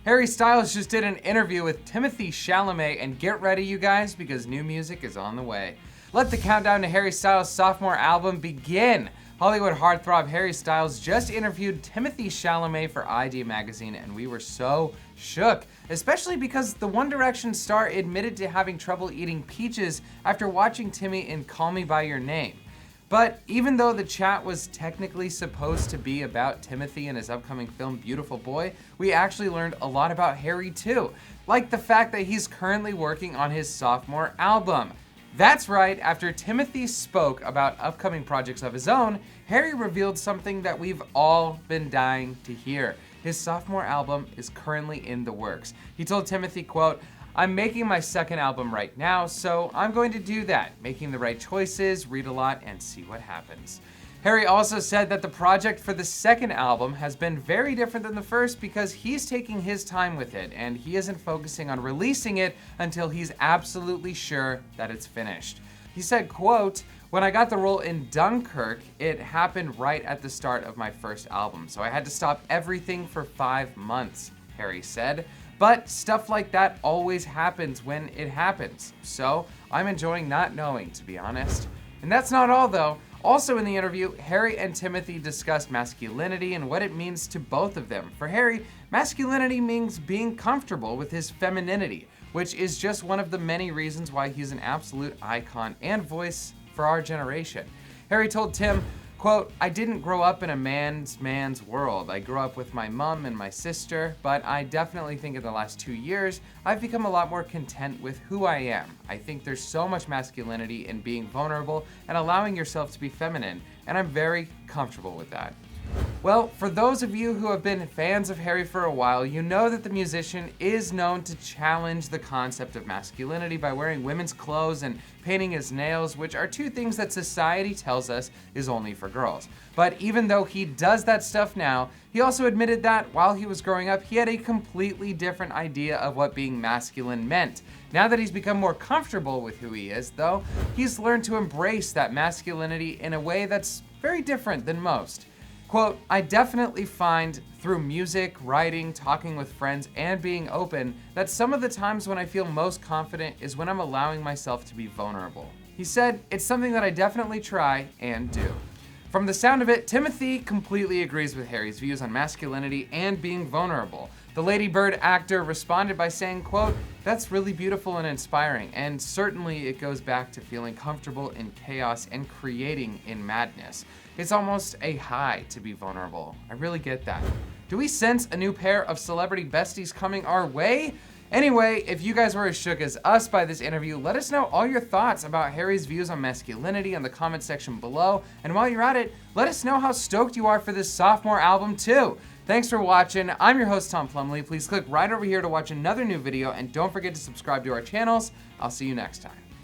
Harry Styles just did an interview with Timothee Chalamet, and get ready, you guys, because new music is on the way. Let the countdown to Harry Styles' sophomore album begin. Hollywood heartthrob Harry Styles just interviewed Timothee Chalamet for ID magazine, and we were so shook, especially because the One Direction star admitted to having trouble eating peaches after watching Timmy in Call Me By Your Name. But even though the chat was technically supposed to be about Timothy and his upcoming film Beautiful Boy, we actually learned a lot about Harry too, like the fact that he's currently working on his sophomore album. That's right, after Timothy spoke about upcoming projects of his own, Harry revealed something that we've all been dying to hear. His sophomore album is currently in the works. He told Timothy, quote, "I'm making my second album right now, so I'm going to do that, making the right choices, read a lot, and see what happens." Harry also said that the project for the second album has been very different than the first because he's taking his time with it, and he isn't focusing on releasing it until he's absolutely sure that it's finished. He said, quote, "When I got the role in Dunkirk, it happened right at the start of my first album, so I had to stop everything for 5 months," Harry said. But stuff like that always happens when it happens, so I'm enjoying not knowing, to be honest. And that's not all, though. Also in the interview, Harry and Timothy discussed masculinity and what it means to both of them. For Harry, masculinity means being comfortable with his femininity, which is just one of the many reasons why he's an absolute icon and voice for our generation. Harry told Tim, quote, "I didn't grow up in a man's world. I grew up with my mom and my sister, but I definitely think in the last 2 years, I've become a lot more content with who I am. I think there's so much masculinity in being vulnerable and allowing yourself to be feminine, and I'm very comfortable with that." Well, for those of you who have been fans of Harry for a while, you know that the musician is known to challenge the concept of masculinity by wearing women's clothes and painting his nails, which are two things that society tells us is only for girls. But even though he does that stuff now, he also admitted that while he was growing up, he had a completely different idea of what being masculine meant. Now that he's become more comfortable with who he is, though, he's learned to embrace that masculinity in a way that's very different than most. Quote, "I definitely find through music, writing, talking with friends, and being open that some of the times when I feel most confident is when I'm allowing myself to be vulnerable." He said, "It's something that I definitely try and do." From the sound of it, Timothy completely agrees with Harry's views on masculinity and being vulnerable. The Lady Bird actor responded by saying, quote, "That's really beautiful and inspiring, and certainly it goes back to feeling comfortable in chaos and creating in madness. It's almost a high to be vulnerable. I really get that." Do we sense a new pair of celebrity besties coming our way? Anyway, if you guys were as shook as us by this interview, let us know all your thoughts about Harry's views on masculinity in the comment section below. And while you're at it, let us know how stoked you are for this sophomore album too. Thanks for watching. I'm your host, Tom Plumley. Please click right over here to watch another new video, and don't forget to subscribe to our channels. I'll see you next time.